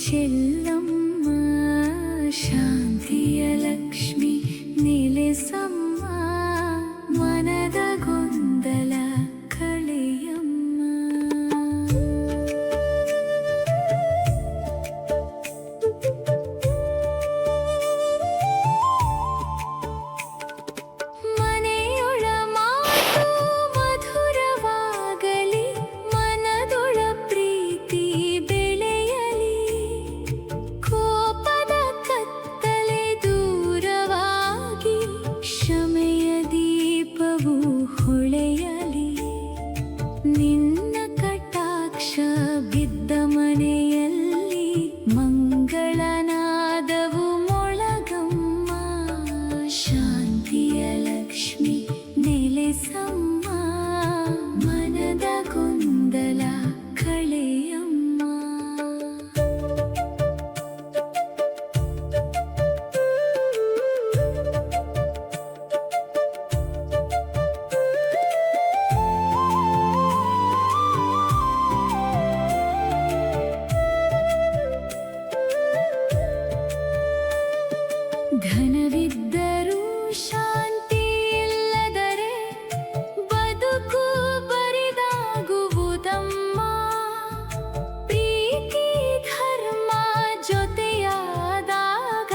ಚೆಲ್ಲಮ್ಮ ಶಾಂತಿಯ ಲಕ್ಷ್ಮಿ ನೆಲೆಸಮ್ಮ ಮನದ ಗೊಂದಲ ಕಳೆಯಮ್ಮ. ಮನೆಯೊಳ ಮಾತು ಮಧುರವಾಗಲಿ, ಮನದೊಳ ಪ್ರೀತಿ ಬೆಳೆಯಲಿ, ಕೋಪದ ಕತ್ತಲೆ ದೂರವಾಗಿ ಕ್ಷಮೆಯ ದೀಪವು ಹೊಳೆಯಲಿ. ನಿನ್ನ ಕಟಾಕ್ಷ ಬಿದ್ದ ಮನೆಯಲ್ಲಿ ಮಂಗಳನಾದವು ಮೊಳಗಮ್ಮ ಶಾಂತಿಯ ಲಕ್ಷ್ಮಿ ನೆಲೆಸಮ್ಮ ಮನದ ಗೊಂದಲ ಕಳೆಯಮ್ಮ. ಧನವಿದ್ದರೂ ಶಾಂತಿ ಇಲ್ಲದರೆ ಬದುಕು ಬರಿದಾಗುವುದಮ್ಮ. ಪ್ರೀತಿ ಧರ್ಮ ಜೊತೆಯಾದಾಗ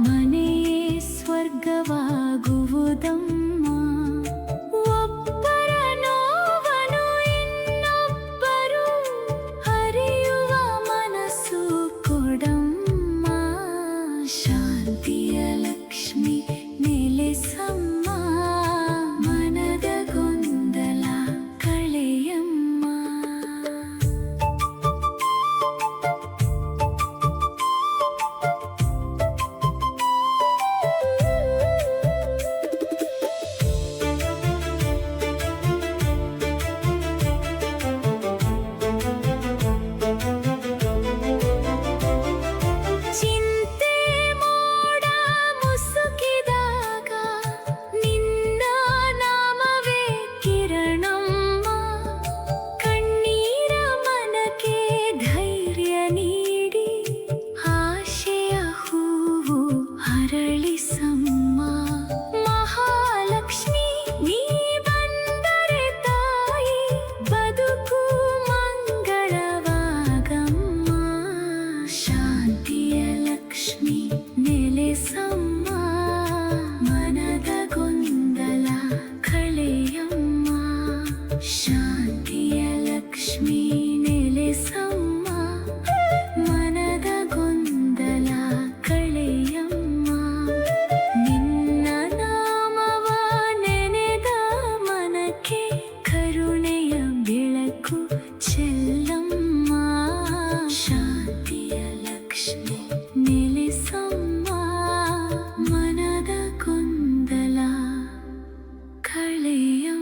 ಮನೆಯೇ ಸ್ವರ್ಗವಾಗುವುದಮ್ಮ. ಒಬ್ಬರ ನೋವನ್ನು ಇನ್ನೊಬ್ಬರು ಅರಿಯುವ ಮನಸ್ಸು ಕೊಡಮ್ಮ ಶಾಂತಿಯ ಲಕ್ಷ್ಮಿ ನೆಲೆಸಮ್ಮ ಮನದ ಗೊಂದಲ ಕಳೆಯಮ್ಮ. ಚಿಂತೆ ಮೋಡ ಮುಸುಕಿದಾಗ ನಿನ್ನ ನಾಮವೇ ಕಿರಣಮ್ಮ. ಕಣ್ಣೀರ ಮನಕ್ಕೆ ಧೈರ್ಯ ನೀಡಿ ಆಶೆಯ ಹೂವು ಹರಳಿಸಮ್ಮ. ಮಹಾಲಕ್ಷ್ಮಿ ನೀ ಬಂದರೆ ತಾಯಿ ಬದುಕು ಮಂಗಳವಾಗಮ್ಮ ಶಾಂತಿಯ ಲಕ್ಷ್ಮಿ ನೆಲೆಸಮ್ಮ ಮನದ ಗೊಂದಲ ಕಳೆಯಮ್ಮ. ಶಾಂತಿಯ ಲಕ್ಷ್ಮಿ ನೆಲೆಸಮ್ಮ ಮನದ ಗೊಂದಲ ಕಳೆಯಮ್ಮ. ನಿನ್ನ ನಾಮವ ನೆನೆದ ಮನಕ್ಕೆ ಕರುಣೆಯ ಬೆಳಕು ಚೆಲ್ಲಮ್ಮ ಶಾಂತಿಯ ಲಕ್ಷ್ಮಿ ನೆಲೆಸಮ್ಮ ಮನದ ಗೊಂದಲ ಕಳೆಯಮ್ಮ.